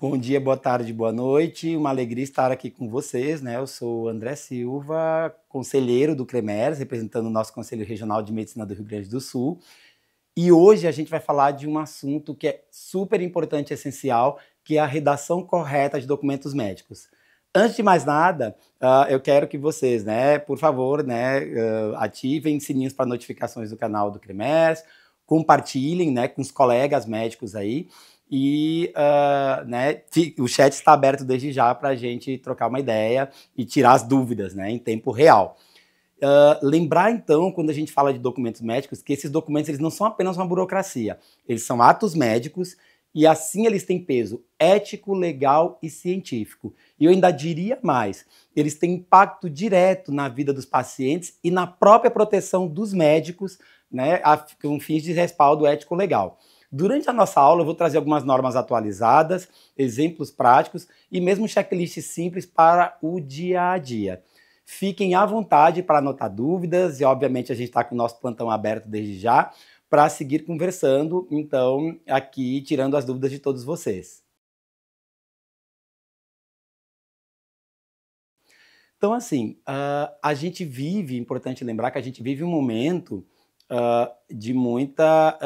Bom dia, boa tarde, boa noite. Uma alegria estar aqui com vocês, né? Eu sou o André Silva, conselheiro do CREMERS, representando o nosso Conselho Regional de Medicina do Rio Grande do Sul. E hoje a gente vai falar de um assunto que é super importante e essencial, que é a redação correta de documentos médicos. Antes de mais nada, eu quero que vocês, né, por favor, né, ativem sininhos para notificações do canal do CREMERS, compartilhem, né, com os colegas médicos aí, e né, o chat está aberto desde já para a gente trocar uma ideia e tirar as dúvidas, né, em tempo real. Lembrar, então, quando a gente fala de documentos médicos, que esses documentos eles não são apenas uma burocracia, eles são atos médicos e assim eles têm peso ético, legal e científico. E eu ainda diria mais, eles têm impacto direto na vida dos pacientes e na própria proteção dos médicos, né, com fins de respaldo ético legal. Durante a nossa aula eu vou trazer algumas normas atualizadas, exemplos práticos e mesmo checklists simples para o dia a dia. Fiquem à vontade para anotar dúvidas e, obviamente, a gente está com o nosso plantão aberto desde já para seguir conversando, então, aqui tirando as dúvidas de todos vocês. Então, assim, a gente vive, importante lembrar que a gente vive um momento de muita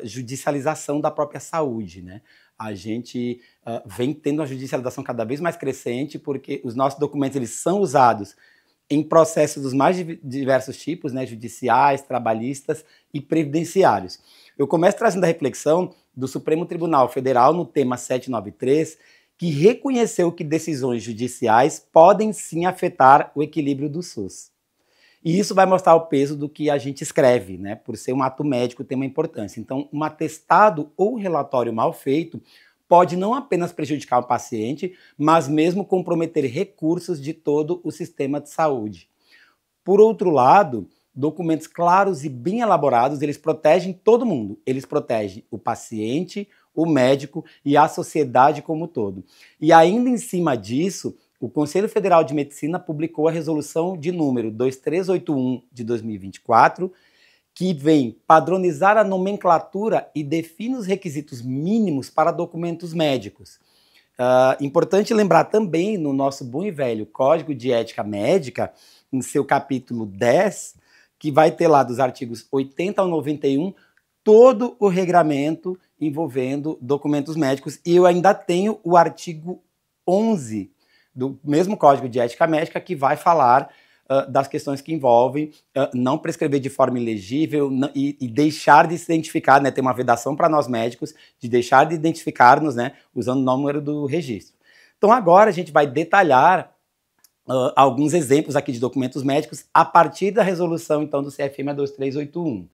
judicialização da própria saúde, né? A gente vem tendo uma judicialização cada vez mais crescente porque os nossos documentos eles são usados em processos dos mais diversos tipos, né, judiciais, trabalhistas e previdenciários. Eu começo trazendo a reflexão do Supremo Tribunal Federal no tema 793, que reconheceu que decisões judiciais podem sim afetar o equilíbrio do SUS. E isso vai mostrar o peso do que a gente escreve, né? Por ser um ato médico, tem uma importância. Então, um atestado ou relatório mal feito pode não apenas prejudicar o paciente, mas mesmo comprometer recursos de todo o sistema de saúde. Por outro lado, documentos claros e bem elaborados, eles protegem todo mundo. Eles protegem o paciente, o médico e a sociedade como um todo. E ainda em cima disso, o Conselho Federal de Medicina publicou a resolução de número 2381 de 2024, que vem padronizar a nomenclatura e define os requisitos mínimos para documentos médicos. Importante lembrar também no nosso bom e velho Código de Ética Médica, em seu capítulo 10, que vai ter lá dos artigos 80 ao 91, todo o regramento envolvendo documentos médicos. E eu ainda tenho o artigo 11 do mesmo Código de Ética Médica que vai falar das questões que envolvem não prescrever de forma ilegível e deixar de se identificar, né, ter uma vedação para nós médicos, de deixar de identificar-nos, né, usando o número do registro. Então agora a gente vai detalhar alguns exemplos aqui de documentos médicos a partir da resolução, então, do CFM 2381.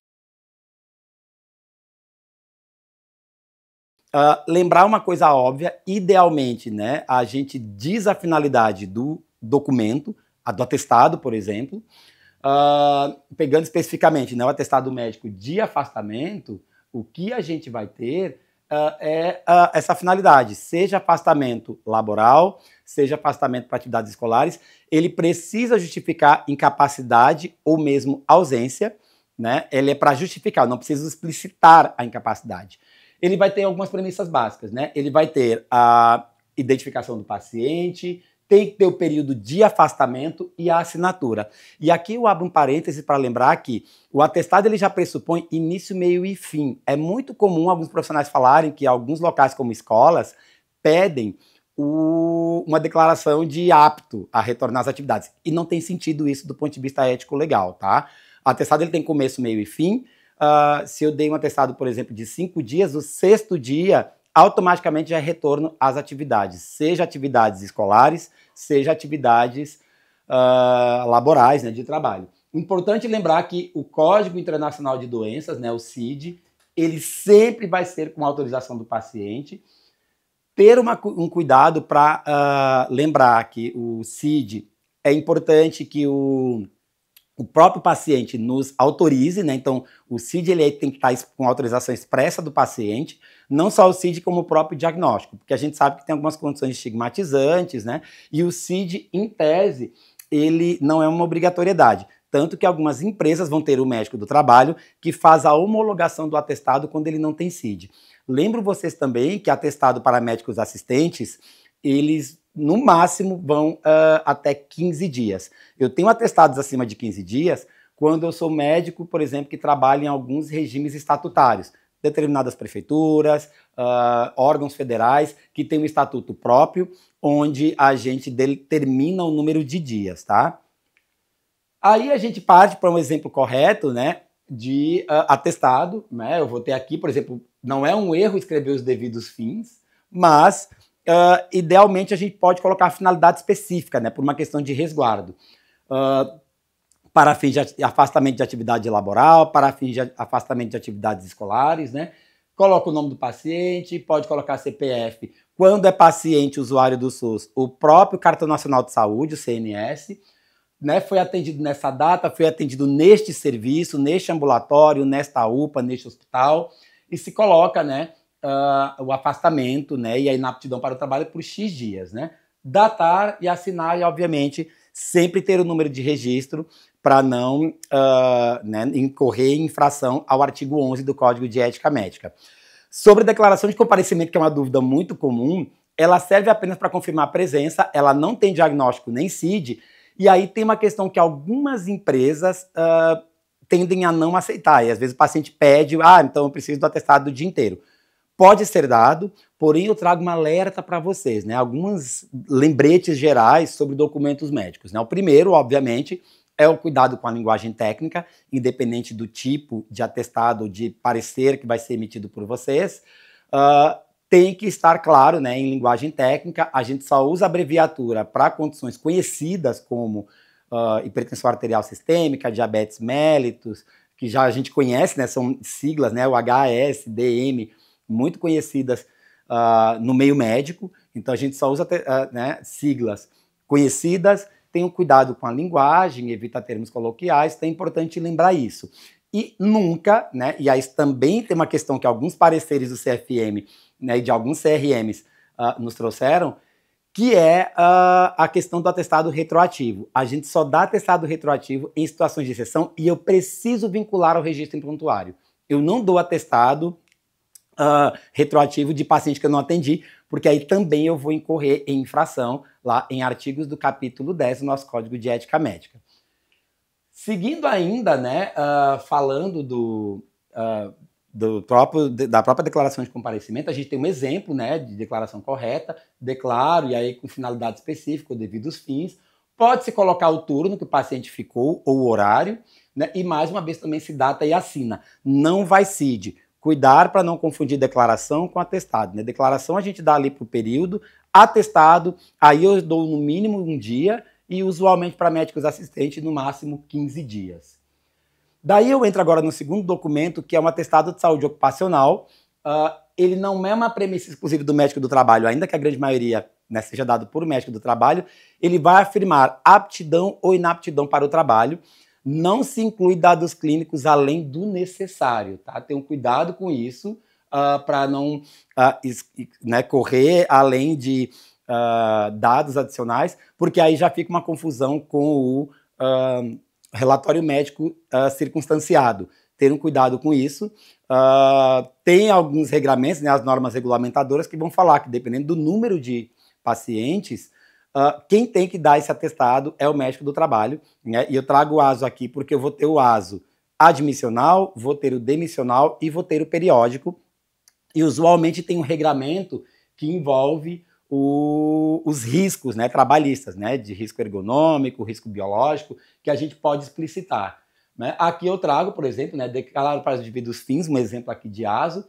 Lembrar uma coisa óbvia, idealmente, né, a gente diz a finalidade do documento, a do atestado, por exemplo, pegando especificamente, né, o atestado médico de afastamento, o que a gente vai ter é essa finalidade, seja afastamento laboral, seja afastamento para atividades escolares, ele precisa justificar incapacidade ou mesmo ausência, né? Ele é para justificar, não precisa explicitar a incapacidade. Ele vai ter algumas premissas básicas, né? Ele vai ter a identificação do paciente, tem que ter o período de afastamento e a assinatura. E aqui eu abro um parêntese para lembrar que o atestado ele já pressupõe início, meio e fim. É muito comum alguns profissionais falarem que alguns locais como escolas pedem uma declaração de apto a retornar às atividades. E não tem sentido isso do ponto de vista ético-legal, tá? O atestado ele tem começo, meio e fim. Se eu dei um atestado, por exemplo, de 5 dias, o 6º dia automaticamente já é retorno às atividades, seja atividades escolares, seja atividades laborais, né, de trabalho. Importante lembrar que o Código Internacional de Doenças, né, o CID, ele sempre vai ser com autorização do paciente. Ter um cuidado para lembrar que o CID é importante que o próprio paciente nos autorize, né? Então, o CID ele tem que estar com autorização expressa do paciente, não só o CID como o próprio diagnóstico, porque a gente sabe que tem algumas condições estigmatizantes, né? E o CID, em tese, ele não é uma obrigatoriedade. Tanto que algumas empresas vão ter o médico do trabalho que faz a homologação do atestado quando ele não tem CID. Lembro vocês também que atestado para médicos assistentes, eles no máximo vão até 15 dias. Eu tenho atestados acima de 15 dias quando eu sou médico, por exemplo, que trabalha em alguns regimes estatutários, determinadas prefeituras, órgãos federais que têm um estatuto próprio, onde a gente determina o número de dias, tá? Aí a gente parte para um exemplo correto, né, de atestado, né? Eu vou ter aqui, por exemplo, não é um erro escrever os devidos fins, mas idealmente a gente pode colocar a finalidade específica, né, por uma questão de resguardo. Para fins de afastamento de atividade laboral, para fins de afastamento de atividades escolares, né? Coloca o nome do paciente, pode colocar CPF. Quando é paciente usuário do SUS, o próprio Cartão Nacional de Saúde, o CNS, né? Foi atendido nessa data, foi atendido neste serviço, neste ambulatório, nesta UPA, neste hospital, e se coloca, né, o afastamento, né, e a inaptidão para o trabalho por X dias, né? Datar e assinar e, obviamente, sempre ter o número de registro para não né, incorrer em infração ao artigo 11 do Código de Ética Médica. Sobre a declaração de comparecimento, que é uma dúvida muito comum, ela serve apenas para confirmar a presença, ela não tem diagnóstico nem CID, e aí tem uma questão que algumas empresas tendem a não aceitar, e às vezes o paciente pede, então eu preciso do atestado do dia inteiro. Pode ser dado, porém eu trago uma alerta para vocês, né? Alguns lembretes gerais sobre documentos médicos, né? O primeiro, obviamente, é o cuidado com a linguagem técnica, independente do tipo de atestado ou de parecer que vai ser emitido por vocês. Tem que estar claro, né, em linguagem técnica. A gente só usa abreviatura para condições conhecidas como hipertensão arterial sistêmica, diabetes mellitus, que já a gente conhece, né, são siglas, né, o HS, DM, muito conhecidas no meio médico. Então a gente só usa né, siglas conhecidas. Tenham cuidado com a linguagem, evita termos coloquiais, então é importante lembrar isso. E nunca, né, e aí também tem uma questão que alguns pareceres do CFM, né, e de alguns CRMs nos trouxeram, que é a questão do atestado retroativo. A gente só dá atestado retroativo em situações de exceção e eu preciso vincular ao registro em prontuário. Eu não dou atestado retroativo de paciente que eu não atendi, porque aí também eu vou incorrer em infração lá em artigos do capítulo 10 do nosso Código de Ética Médica. Seguindo ainda, né, falando da própria declaração de comparecimento, a gente tem um exemplo, né, de declaração correta, declaro, e aí com finalidade específica, ou devidos fins, pode-se colocar o turno que o paciente ficou, ou o horário, né, e mais uma vez também se data e assina. Não vai CID. Cuidar para não confundir declaração com atestado, né? Declaração a gente dá ali para o período, atestado, aí eu dou no mínimo um dia e usualmente para médicos assistentes no máximo 15 dias. Daí eu entro agora no segundo documento, que é um atestado de saúde ocupacional. Ele não é uma premissa exclusiva do médico do trabalho, ainda que a grande maioria, né, seja dado por médico do trabalho. Ele vai afirmar aptidão ou inaptidão para o trabalho. Não se inclui dados clínicos além do necessário, tá? Tenham cuidado com isso, para não né, correr além de dados adicionais, porque aí já fica uma confusão com o relatório médico circunstanciado. Tenham cuidado com isso. Tem alguns regramentos, né, as normas regulamentadoras, que vão falar que, dependendo do número de pacientes, quem tem que dar esse atestado é o médico do trabalho, né? E eu trago o ASO aqui porque eu vou ter o ASO admissional, vou ter o demissional e vou ter o periódico. E usualmente tem um regramento que envolve os riscos, né, trabalhistas, né, de risco ergonômico, risco biológico, que a gente pode explicitar, né? Aqui eu trago, por exemplo, né, declaro para os devidos fins, um exemplo aqui de ASO,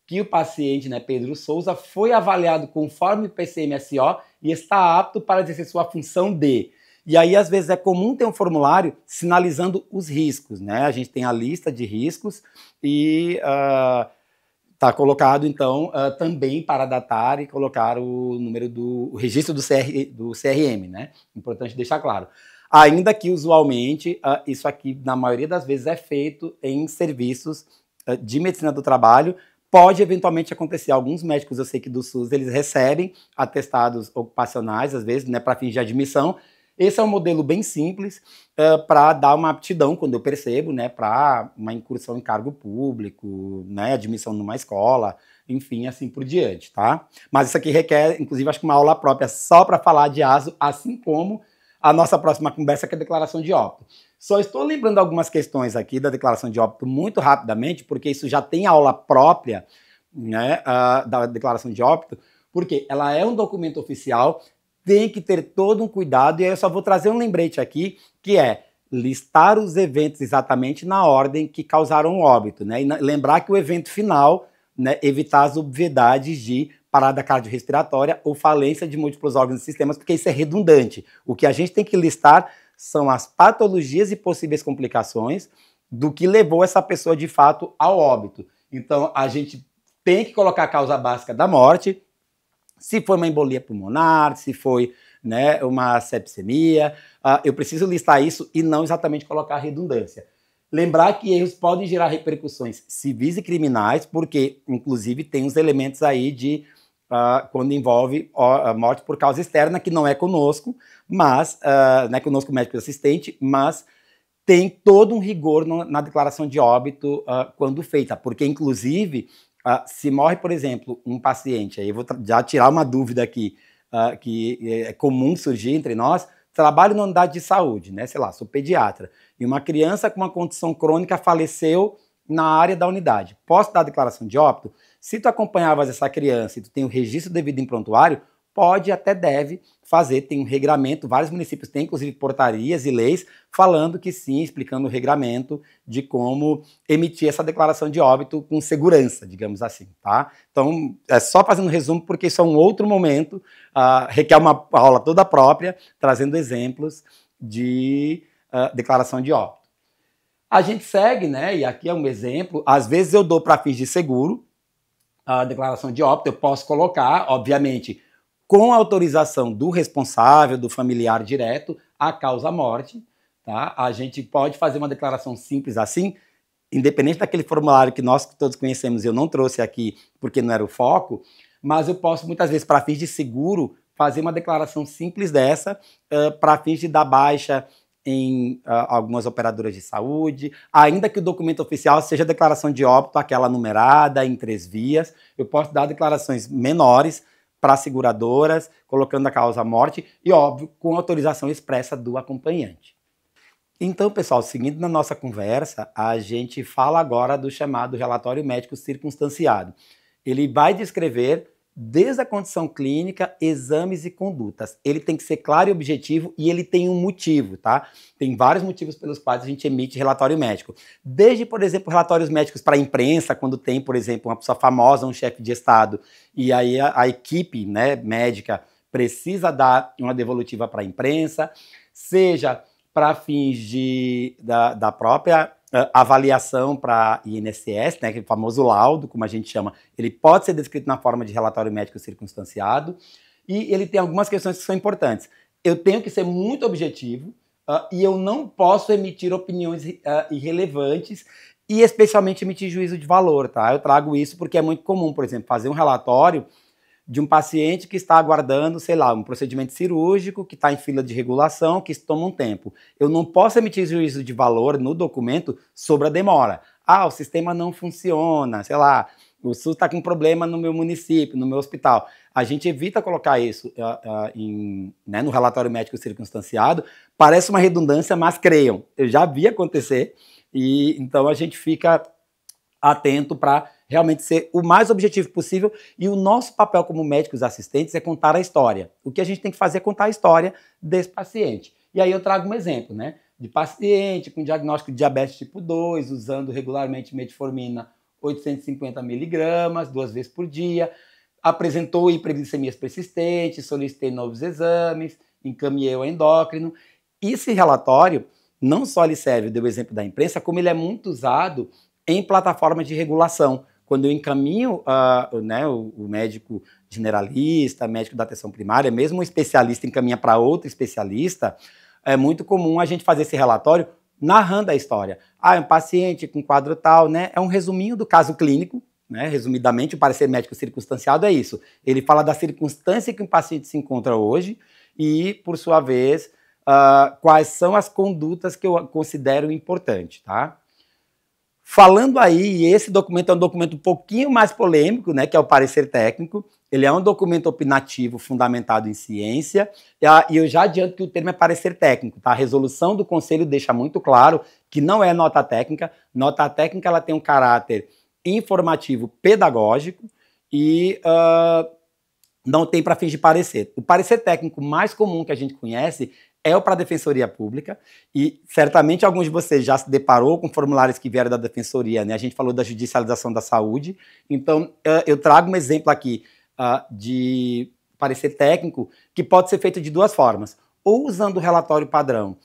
que o paciente, né, Pedro Souza, foi avaliado conforme o PCMSO e está apto para exercer sua função de. E aí, às vezes, é comum ter um formulário sinalizando os riscos, né? A gente tem a lista de riscos e está colocado, então, também para datar e colocar o número do registro do CRM, né? Importante deixar claro. Ainda que, usualmente, isso aqui, na maioria das vezes, é feito em serviços de medicina do trabalho. Pode eventualmente acontecer, alguns médicos, eu sei que do SUS, eles recebem atestados ocupacionais, às vezes, né, para fins de admissão. Esse é um modelo bem simples para dar uma aptidão, quando eu percebo, né, para uma incursão em cargo público, né, admissão numa escola, enfim, assim por diante, tá? Mas isso aqui requer, inclusive, acho que uma aula própria só para falar de ASO, assim como a nossa próxima conversa, que é a declaração de óbito. Só estou lembrando algumas questões aqui da declaração de óbito muito rapidamente, porque isso já tem aula própria, né, da declaração de óbito, porque ela é um documento oficial, tem que ter todo um cuidado, e aí eu só vou trazer um lembrete aqui, que é listar os eventos exatamente na ordem que causaram o óbito, né? E lembrar que o evento final, né, evitar as obviedades de parada cardiorrespiratória ou falência de múltiplos órgãos e sistemas, porque isso é redundante. O que a gente tem que listar são as patologias e possíveis complicações do que levou essa pessoa de fato ao óbito. Então, a gente tem que colocar a causa básica da morte, se foi uma embolia pulmonar, se foi, né, uma sepsemia, eu preciso listar isso e não exatamente colocar redundância. Lembrar que erros podem gerar repercussões civis e criminais, porque, inclusive, tem os elementos aí de quando envolve morte por causa externa, que não é conosco, mas não é conosco médico assistente, mas tem todo um rigor na declaração de óbito quando feita, porque, inclusive, se morre, por exemplo, um paciente, aí eu vou já tirar uma dúvida aqui, que é comum surgir entre nós, trabalho na unidade de saúde, né? Sei lá, sou pediatra, e uma criança com uma condição crônica faleceu na área da unidade. Posso dar a declaração de óbito? Se tu acompanhavas essa criança e tu tem o registro devido em prontuário, pode até deve fazer, tem um regramento, vários municípios têm inclusive portarias e leis falando que sim, explicando o regramento de como emitir essa declaração de óbito com segurança, digamos assim, tá? Então, é só fazendo um resumo, porque isso é um outro momento, requer uma aula toda própria, trazendo exemplos de declaração de óbito. A gente segue, né, e aqui é um exemplo, às vezes eu dou para fins de seguro a declaração de óbito, eu posso colocar, obviamente, com a autorização do responsável, do familiar direto, a causa-morte, tá? A gente pode fazer uma declaração simples assim, independente daquele formulário que nós todos conhecemos, eu não trouxe aqui porque não era o foco, mas eu posso muitas vezes, para fins de seguro, fazer uma declaração simples dessa, para fins de dar baixa em algumas operadoras de saúde, ainda que o documento oficial seja a declaração de óbito, aquela numerada, em 3 vias, eu posso dar declarações menores para seguradoras, colocando a causa morte e, óbvio, com autorização expressa do acompanhante. Então, pessoal, seguindo na nossa conversa, a gente fala agora do chamado relatório médico circunstanciado. Ele vai descrever, desde a condição clínica, exames e condutas. Ele tem que ser claro e objetivo e ele tem um motivo, tá? Tem vários motivos pelos quais a gente emite relatório médico. Desde, por exemplo, relatórios médicos para a imprensa, quando tem, por exemplo, uma pessoa famosa, um chefe de Estado, e aí a equipe, né, médica precisa dar uma devolutiva para a imprensa, seja para fins da própria avaliação para INSS, né, que é o famoso laudo, como a gente chama, ele pode ser descrito na forma de relatório médico circunstanciado, e ele tem algumas questões que são importantes. Eu tenho que ser muito objetivo e eu não posso emitir opiniões irrelevantes e especialmente emitir juízo de valor, tá? Eu trago isso porque é muito comum, por exemplo, fazer um relatório de um paciente que está aguardando, sei lá, um procedimento cirúrgico, que está em fila de regulação, que isso toma um tempo. Eu não posso emitir juízo de valor no documento sobre a demora. O sistema não funciona, sei lá, o SUS está com problema no meu município, no meu hospital. A gente evita colocar isso né, no relatório médico circunstanciado. Parece uma redundância, mas creiam, eu já vi acontecer, e então a gente fica atento para realmente ser o mais objetivo possível, e o nosso papel como médicos assistentes é contar a história. O que a gente tem que fazer é contar a história desse paciente. E aí eu trago um exemplo, né, de paciente com diagnóstico de diabetes tipo 2, usando regularmente metformina 850 miligramas, 2 vezes por dia, apresentou hiperglicemias persistentes, solicitei novos exames, encaminhei ao endócrino. Esse relatório não só ele serve, deu o exemplo da imprensa, como ele é muito usado em plataformas de regulação. Quando eu encaminho né, o médico generalista, médico da atenção primária, mesmo um especialista encaminha para outro especialista, é muito comum a gente fazer esse relatório narrando a história. É um paciente com quadro tal, né? É um resuminho do caso clínico, né? Resumidamente, o parecer médico circunstanciado é isso. Ele fala da circunstância que o paciente se encontra hoje e, por sua vez, quais são as condutas que eu considero importantes, tá? Falando aí, esse documento é um documento um pouquinho mais polêmico, né, que é o parecer técnico. Ele é um documento opinativo fundamentado em ciência, e eu já adianto que o termo é parecer técnico, tá? A resolução do conselho deixa muito claro que não é nota técnica. Nota técnica ela tem um caráter informativo pedagógico e não tem para fins de parecer. O parecer técnico mais comum que a gente conhece é o para a Defensoria Pública, e certamente alguns de vocês já se deparou com formulários que vieram da Defensoria, né? A gente falou da judicialização da saúde, então eu trago um exemplo aqui de parecer técnico que pode ser feito de duas formas, ou usando o relatório padrão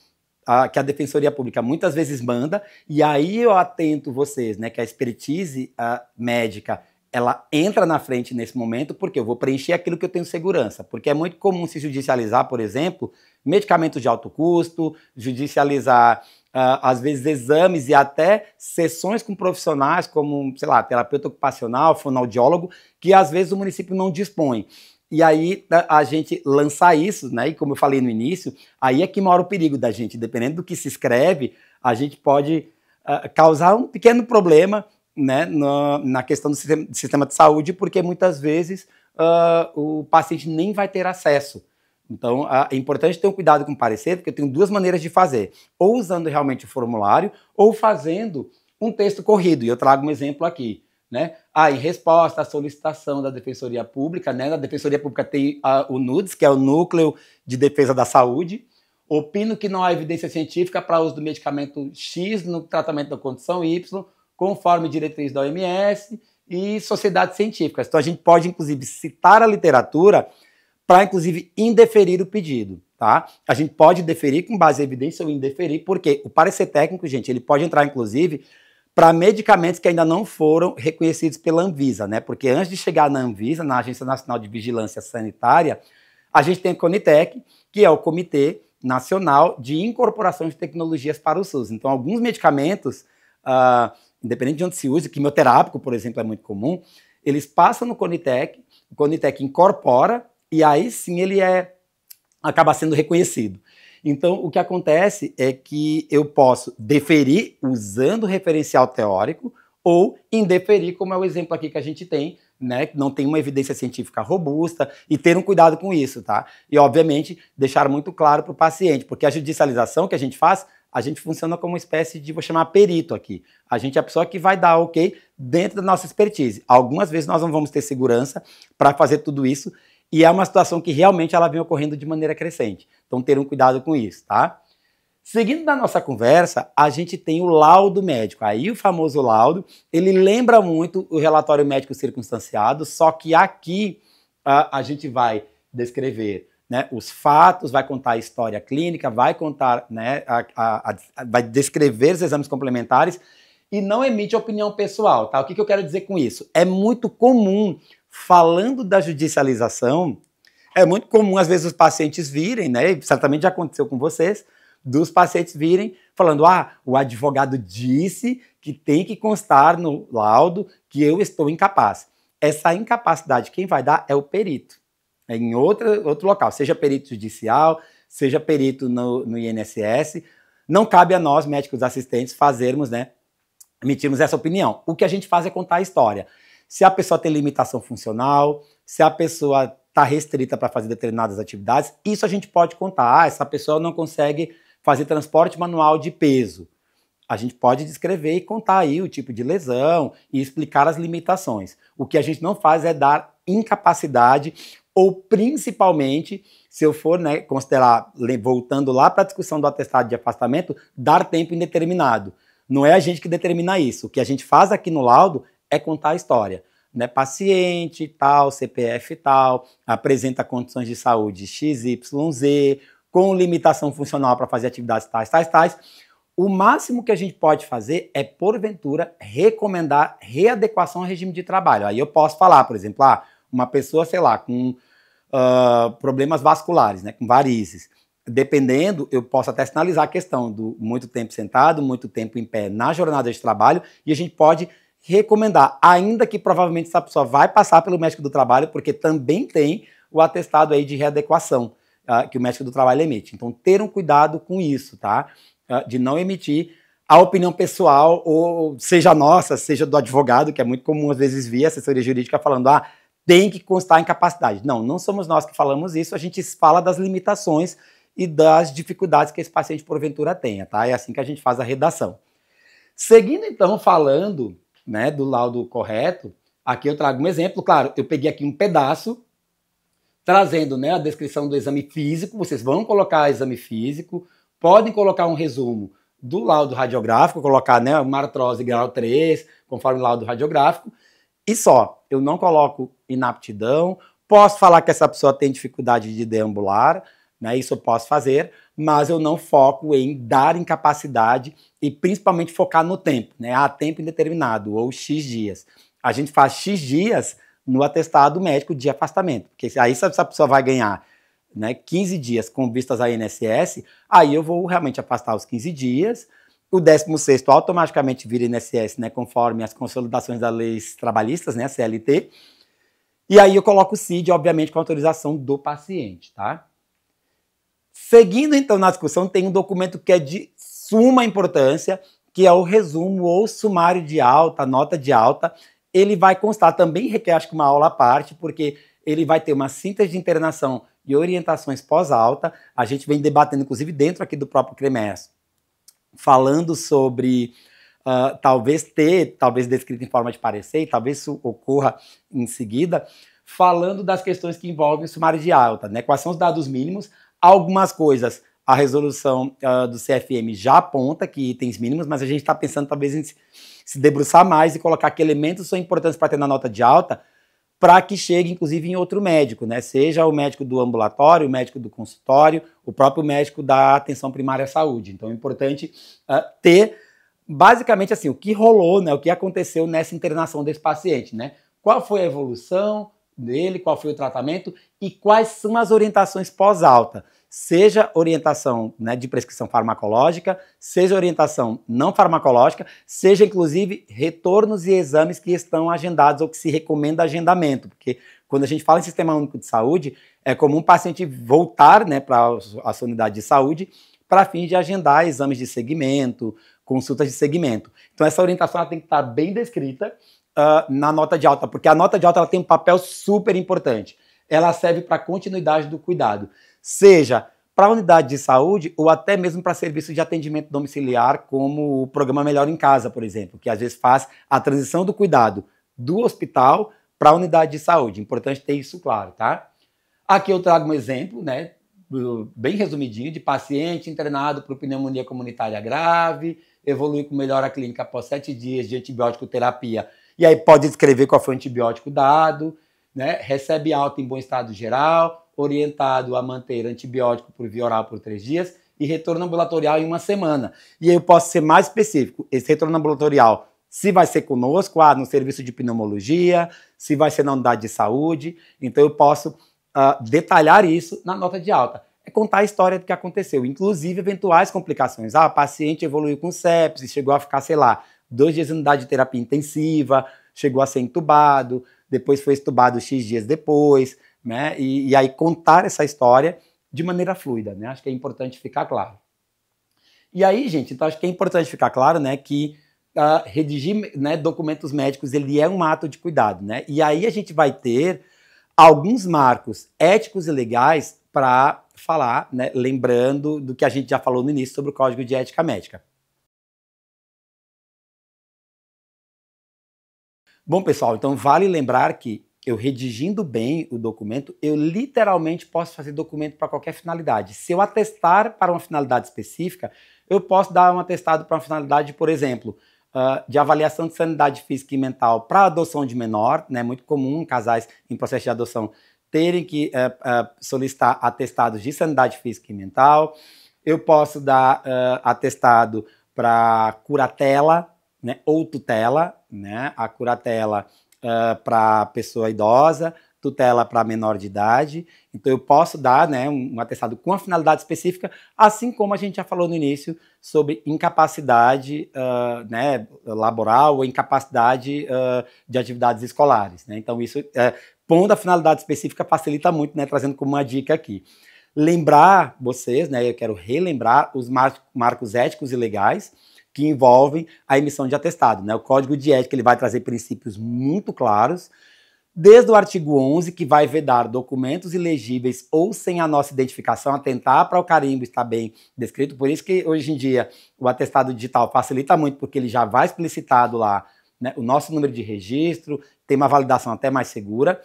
que a Defensoria Pública muitas vezes manda, e aí eu atento vocês, né, que a expertise médica ela entra na frente nesse momento, porque eu vou preencher aquilo que eu tenho segurança. Porque é muito comum se judicializar, por exemplo, medicamentos de alto custo, judicializar, às vezes, exames e até sessões com profissionais como, sei lá, terapeuta ocupacional, fonoaudiólogo, que às vezes o município não dispõe. E aí a gente lançar isso, né? E como eu falei no início, aí é que mora o perigo da gente. Dependendo do que se escreve, a gente pode causar um pequeno problema, né, na questão do sistema de saúde, porque muitas vezes o paciente nem vai ter acesso. Então, é importante ter um cuidado com o parecer, porque eu tenho duas maneiras de fazer. Ou usando realmente o formulário, ou fazendo um texto corrido. E eu trago um exemplo aqui, né? Em resposta à solicitação da Defensoria Pública, né? Na Defensoria Pública tem o NUDES, que é o Núcleo de Defesa da Saúde. Opino que não há evidência científica para o uso do medicamento X no tratamento da condição Y, conforme diretriz da OMS e sociedades científicas. Então, a gente pode, inclusive, citar a literatura para, inclusive, indeferir o pedido, tá? A gente pode deferir com base em evidência ou indeferir, porque o parecer técnico, gente, ele pode entrar, inclusive, para medicamentos que ainda não foram reconhecidos pela Anvisa, né? Porque antes de chegar na Anvisa, na Agência Nacional de Vigilância Sanitária, a gente tem o CONITEC, que é o Comitê Nacional de Incorporação de Tecnologias para o SUS. Então, alguns medicamentos, independente de onde se use, quimioterápico, por exemplo, é muito comum, eles passam no CONITEC, o CONITEC incorpora, e aí sim ele acaba sendo reconhecido. Então, o que acontece é que eu posso deferir usando o referencial teórico ou indeferir, como é o exemplo aqui que a gente tem, né? Não tem uma evidência científica robusta, e ter um cuidado com isso, tá? E, obviamente, deixar muito claro para o paciente, porque a judicialização que a gente faz, a gente funciona como uma espécie de, vou chamar perito aqui. A gente é a pessoa que vai dar ok dentro da nossa expertise. Algumas vezes nós não vamos ter segurança para fazer tudo isso, e é uma situação que realmente ela vem ocorrendo de maneira crescente. Então, ter um cuidado com isso, tá? Seguindo na nossa conversa, a gente tem o laudo médico. Aí o famoso laudo, ele lembra muito o relatório médico circunstanciado, só que aqui a gente vai descrever, né, os fatos, vai contar a história clínica, vai contar, né, vai descrever os exames complementares e não emite opinião pessoal, tá? O que eu quero dizer com isso? É muito comum, falando da judicialização, é muito comum às vezes os pacientes virem, né, e certamente já aconteceu com vocês, dos pacientes virem falando, o advogado disse que tem que constar no laudo que eu estou incapaz. Essa incapacidade quem vai dar é o perito. É em outro local, seja perito judicial, seja perito no INSS, não cabe a nós, médicos assistentes, fazermos, né, emitirmos essa opinião. O que a gente faz é contar a história. Se a pessoa tem limitação funcional, se a pessoa está restrita para fazer determinadas atividades, isso a gente pode contar. Essa pessoa não consegue fazer transporte manual de peso. A gente pode descrever e contar aí o tipo de lesão e explicar as limitações. O que a gente não faz é dar incapacidade ou, principalmente, se eu for, né, considerar, voltando lá para a discussão do atestado de afastamento, dar tempo indeterminado. Não é a gente que determina isso. O que a gente faz aqui no laudo é contar a história. Né? Paciente tal, CPF tal, apresenta condições de saúde XYZ, com limitação funcional para fazer atividades tais. O máximo que a gente pode fazer é, porventura, recomendar readequação ao regime de trabalho. Aí eu posso falar, por exemplo, uma pessoa, sei lá, com problemas vasculares, né, com varizes. Dependendo, eu posso até sinalizar a questão do muito tempo sentado, muito tempo em pé na jornada de trabalho, e a gente pode recomendar, ainda que provavelmente essa pessoa vai passar pelo médico do trabalho, porque também tem o atestado aí de readequação. que o médico do trabalho emite. Então, ter um cuidado com isso, tá? De não emitir a opinião pessoal, ou seja nossa, seja do advogado, que é muito comum às vezes vir a assessoria jurídica falando, tem que constar incapacidade. Não, não somos nós que falamos isso, a gente fala das limitações e das dificuldades que esse paciente porventura tenha, tá? É assim que a gente faz a redação. Seguindo então falando, né, do laudo correto, aqui eu trago um exemplo, claro, eu peguei aqui um pedaço, trazendo, né, a descrição do exame físico, vocês vão colocar exame físico, podem colocar um resumo do laudo radiográfico, colocar, né, uma artrose grau 3, conforme o laudo radiográfico, e só. Eu não coloco inaptidão, posso falar que essa pessoa tem dificuldade de deambular, né, isso eu posso fazer, mas eu não foco em dar incapacidade e principalmente focar no tempo, né, tempo indeterminado ou X dias. A gente faz X dias no atestado médico de afastamento, porque aí se essa pessoa vai ganhar, né, 15 dias com vistas à INSS, aí eu vou realmente afastar os 15 dias, o 16º automaticamente vira INSS, né, conforme as consolidações das leis trabalhistas, né, CLT, e aí eu coloco o CID, obviamente, com autorização do paciente, tá? Seguindo, então, na discussão, tem um documento que é de suma importância, que é o resumo ou sumário de alta, nota de alta. Ele vai constar, também requer, acho que uma aula à parte, porque ele vai ter uma síntese de internação e orientações pós-alta. A gente vem debatendo, inclusive, dentro aqui do próprio CREMES, falando sobre talvez descrito em forma de parecer, e talvez isso ocorra em seguida, falando das questões que envolvem o sumário de alta, né? Quais são os dados mínimos, algumas coisas a resolução do CFM já aponta que itens mínimos, mas a gente está pensando talvez em se debruçar mais e colocar que elementos são importantes para ter na nota de alta, para que chegue, inclusive, em outro médico, né? Seja o médico do ambulatório, o médico do consultório, o próprio médico da atenção primária à saúde. Então, é importante ter, basicamente, assim, o que rolou, né? O que aconteceu nessa internação desse paciente, né? Qual foi a evolução dele, qual foi o tratamento e quais são as orientações pós-alta. Seja orientação, né, de prescrição farmacológica, seja orientação não farmacológica, seja inclusive retornos e exames que estão agendados ou que se recomenda agendamento, porque quando a gente fala em Sistema Único de Saúde, é comum o paciente voltar, né, para a sua unidade de saúde para fim de agendar exames de segmento, consultas de segmento. Então essa orientação ela tem que estar bem descrita na nota de alta, porque a nota de alta ela tem um papel super importante. Ela serve para a continuidade do cuidado, seja para a unidade de saúde ou até mesmo para serviço de atendimento domiciliar, como o programa Melhor em Casa, por exemplo, que às vezes faz a transição do cuidado do hospital para a unidade de saúde. Importante ter isso claro, tá? Aqui eu trago um exemplo, né, bem resumidinho, de paciente internado por pneumonia comunitária grave, evolui com melhora clínica após 7 dias de antibiótico terapia, e aí pode descrever qual foi o antibiótico dado, né, recebe alta em bom estado geral, orientado a manter antibiótico por via oral por 3 dias e retorno ambulatorial em 1 semana. E aí eu posso ser mais específico, esse retorno ambulatorial, se vai ser conosco, no serviço de pneumologia, se vai ser na unidade de saúde, então eu posso detalhar isso na nota de alta. É contar a história do que aconteceu, inclusive eventuais complicações. O paciente evoluiu com sepsis, chegou a ficar, sei lá, 2 dias em unidade de terapia intensiva, chegou a ser entubado, depois foi entubado X dias depois, né? E aí contar essa história de maneira fluida, né? Acho que é importante ficar claro. E aí, gente, então acho que é importante ficar claro, né, que redigir, né, documentos médicos, ele é um ato de cuidado, né? E aí a gente vai ter alguns marcos éticos e legais para falar, né, lembrando do que a gente já falou no início sobre o Código de Ética Médica. Bom, pessoal, então vale lembrar que eu redigindo bem o documento, eu literalmente posso fazer documento para qualquer finalidade. Se eu atestar para uma finalidade específica, eu posso dar um atestado para uma finalidade, por exemplo, de avaliação de sanidade física e mental para adoção de menor, né? Muito comum casais em processo de adoção terem que solicitar atestados de sanidade física e mental. Eu posso dar atestado para curatela, né, ou tutela, né, a curatela para pessoa idosa, tutela para menor de idade. Então eu posso dar, né, um atestado com uma finalidade específica, assim como a gente já falou no início sobre incapacidade né, laboral ou incapacidade de atividades escolares, né? Então isso, pondo a finalidade específica, facilita muito, né, trazendo como uma dica aqui. Lembrar vocês, né, eu quero relembrar os marcos éticos e legais que envolvem a emissão de atestado, né? O Código de Ética ele vai trazer princípios muito claros, desde o artigo 11, que vai vedar documentos ilegíveis ou sem a nossa identificação, atentar para o carimbo estar bem descrito. Por isso que hoje em dia o atestado digital facilita muito, porque ele já vai explicitado lá, né, o nosso número de registro, tem uma validação até mais segura.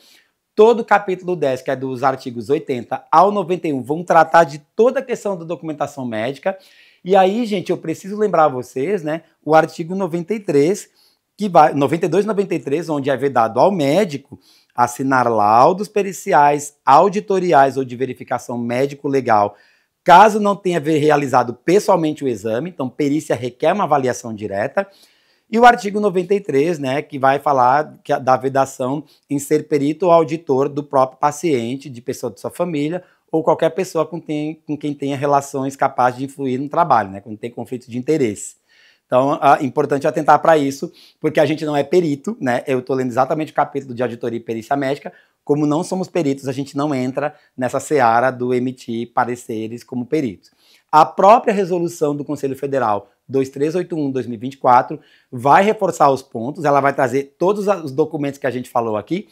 Todo o capítulo 10, que é dos artigos 80 ao 91, vão tratar de toda a questão da documentação médica. E aí, gente, eu preciso lembrar vocês, né, o artigo 93, que vai, 92 e 93, onde é vedado ao médico assinar laudos periciais, auditoriais ou de verificação médico-legal, caso não tenha realizado pessoalmente o exame. Então, perícia requer uma avaliação direta. E o artigo 93, né, que vai falar da vedação em ser perito ou auditor do próprio paciente, de pessoa de sua família, ou qualquer pessoa com quem tenha relações capazes de influir no trabalho, né, quando tem conflito de interesse. Então, é importante atentar para isso, porque a gente não é perito, né? Eu estou lendo exatamente o capítulo de auditoria e perícia médica. Como não somos peritos, a gente não entra nessa seara do emitir pareceres como peritos. A própria resolução do Conselho Federal 2381/2024 vai reforçar os pontos, ela vai trazer todos os documentos que a gente falou aqui,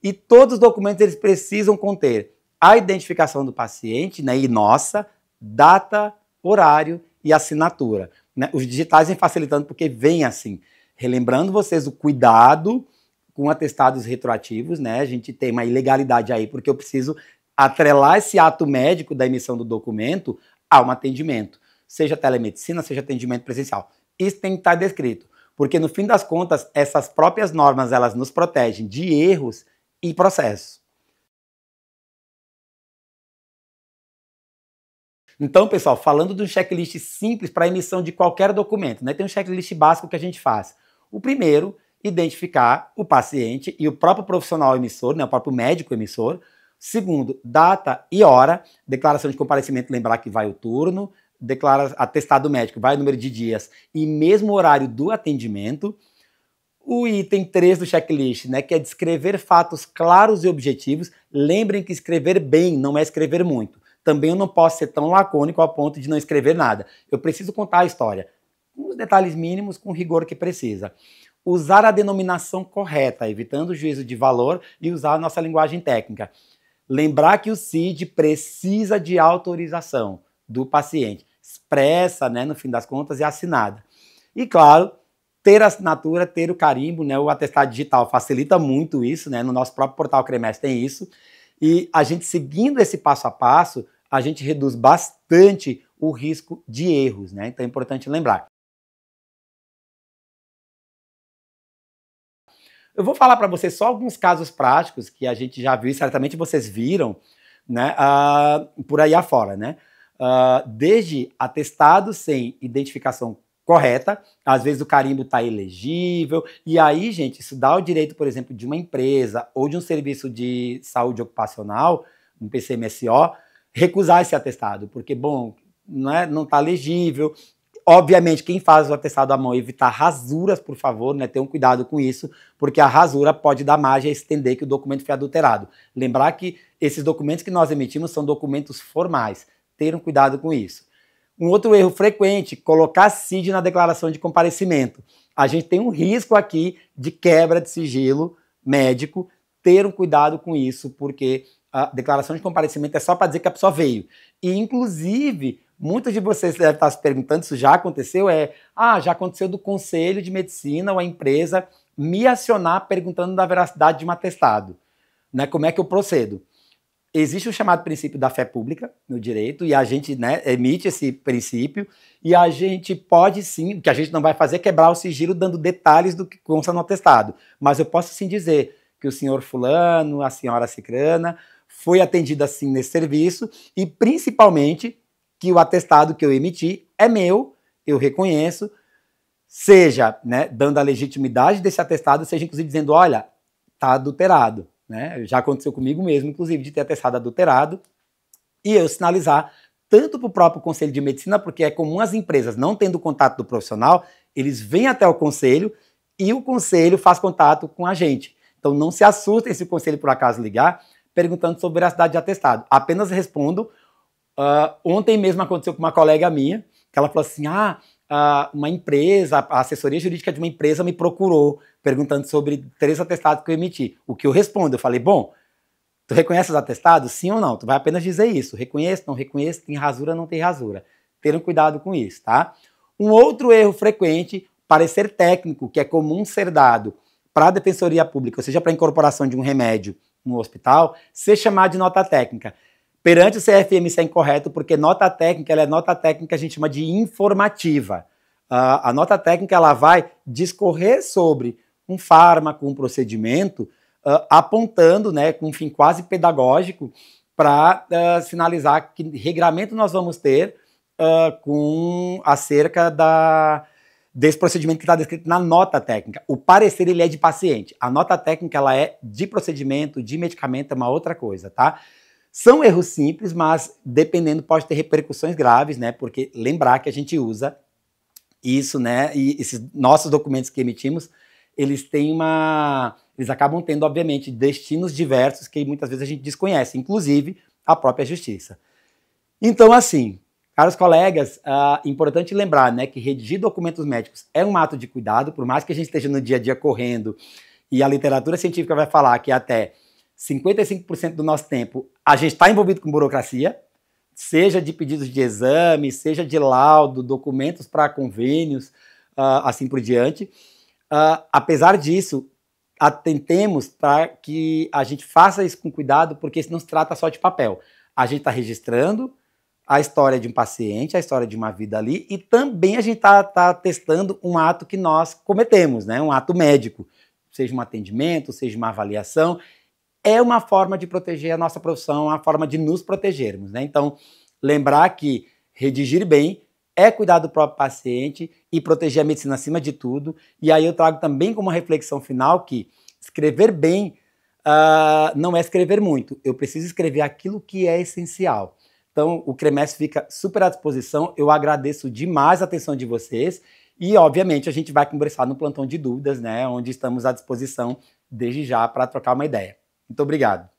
e todos os documentos eles precisam conter a identificação do paciente, né, e nossa, data, horário e assinatura. Né? Os digitais vêm facilitando porque vem assim, relembrando vocês o cuidado com atestados retroativos, né? A gente tem uma ilegalidade aí, porque eu preciso atrelar esse ato médico da emissão do documento a um atendimento, seja telemedicina, seja atendimento presencial. Isso tem que estar descrito, porque no fim das contas, essas próprias normas, elas nos protegem de erros e processos. Então, pessoal, falando de um checklist simples para emissão de qualquer documento, né? Tem um checklist básico que a gente faz. O primeiro, identificar o paciente e o próprio profissional emissor, né? O próprio médico emissor. Segundo, data e hora. Declaração de comparecimento, lembrar que vai o turno. Atestado médico, vai o número de dias e mesmo o horário do atendimento. O item 3 do checklist, né, que é descrever fatos claros e objetivos. Lembrem que escrever bem não é escrever muito. Também eu não posso ser tão lacônico ao ponto de não escrever nada. Eu preciso contar a história, com os detalhes mínimos, com o rigor que precisa. Usar a denominação correta, evitando o juízo de valor, e usar a nossa linguagem técnica. Lembrar que o CID precisa de autorização do paciente, expressa, né, no fim das contas, e assinada. E claro, ter a assinatura, ter o carimbo, né, o atestado digital facilita muito isso, né, no nosso próprio portal CREMES tem isso. E a gente seguindo esse passo a passo, a gente reduz bastante o risco de erros, né? Então é importante lembrar. Eu vou falar para vocês só alguns casos práticos que a gente já viu e certamente vocês viram, né, por aí afora, né? Desde atestado sem identificação correta, às vezes o carimbo está ilegível, e aí, gente, isso dá o direito, por exemplo, de uma empresa ou de um serviço de saúde ocupacional, um PCMSO, recusar esse atestado, porque, bom, não está legível. Obviamente, quem faz o atestado à mão, evitar rasuras, por favor, né, tenham cuidado com isso, porque a rasura pode dar margem a estender que o documento foi adulterado. Lembrar que esses documentos que nós emitimos são documentos formais, tenham cuidado com isso. Um outro erro frequente, colocar CID na declaração de comparecimento. A gente tem um risco aqui de quebra de sigilo médico, ter um cuidado com isso, porque a declaração de comparecimento é só para dizer que a pessoa veio. E, inclusive, muitos de vocês devem estar se perguntando, isso já aconteceu, já aconteceu do Conselho de Medicina ou a empresa me acionar perguntando da veracidade de um atestado. Né? Como é que eu procedo? Existe o chamado princípio da fé pública no direito, e a gente, né, emite esse princípio, e a gente pode sim, o que a gente não vai fazer é quebrar o sigilo dando detalhes do que consta no atestado, mas eu posso sim dizer que o senhor fulano, a senhora cicrana, foi atendida assim nesse serviço, e principalmente que o atestado que eu emiti é meu, eu reconheço, seja, né, dando a legitimidade desse atestado, seja inclusive dizendo, olha, está adulterado. Né? Já aconteceu comigo mesmo, inclusive, de ter atestado adulterado, e eu sinalizar tanto para o próprio Conselho de Medicina, porque é comum as empresas, não tendo contato do profissional, eles vêm até o Conselho e o Conselho faz contato com a gente. Então não se assustem se o Conselho por acaso ligar perguntando sobre veracidade de atestado. Apenas respondo Ontem mesmo aconteceu com uma colega minha, que ela falou assim, uma empresa, a assessoria jurídica de uma empresa me procurou, perguntando sobre 3 atestados que eu emiti. O que eu respondo? Eu falei, bom, tu reconhece os atestados? Sim ou não? Tu vai apenas dizer isso. Reconheço, não reconheço, tem rasura, não tem rasura. Tenham cuidado com isso, tá? Um outro erro frequente, parecer técnico, que é comum ser dado para a defensoria pública, ou seja, para a incorporação de um remédio no hospital, ser chamado de nota técnica. Perante o CFM isso é incorreto, porque nota técnica, ela é nota técnica, a gente chama de informativa. A nota técnica, ela vai discorrer sobre um fármaco, um procedimento, apontando, né, com um fim quase pedagógico, para sinalizar que regramento nós vamos ter acerca desse procedimento que está descrito na nota técnica. O parecer, ele é de paciente. A nota técnica, ela é de procedimento, de medicamento, é uma outra coisa, tá? São erros simples, mas dependendo pode ter repercussões graves, né? Porque lembrar que a gente usa isso, né? E esses nossos documentos que emitimos, eles acabam tendo, obviamente, destinos diversos que muitas vezes a gente desconhece, inclusive a própria justiça. Então, assim, caros colegas, importante lembrar, né, que redigir documentos médicos é um ato de cuidado, por mais que a gente esteja no dia a dia correndo, e a literatura científica vai falar que até 55% do nosso tempo a gente está envolvido com burocracia, seja de pedidos de exame, seja de laudo, documentos para convênios, assim por diante. Apesar disso, atentemos para que a gente faça isso com cuidado, porque isso não se trata só de papel. A gente está registrando a história de um paciente, a história de uma vida ali, e também a gente está testando um ato que nós cometemos, né? Um ato médico, seja um atendimento, seja uma avaliação. É uma forma de proteger a nossa profissão, uma forma de nos protegermos, né? Então, lembrar que redigir bem é cuidar do próprio paciente e proteger a medicina acima de tudo. E aí eu trago também como uma reflexão final que escrever bem não é escrever muito. Eu preciso escrever aquilo que é essencial. Então, o CREMES fica super à disposição. Eu agradeço demais a atenção de vocês. E, obviamente, a gente vai conversar no plantão de dúvidas, né? Onde estamos à disposição desde já para trocar uma ideia. Muito obrigado.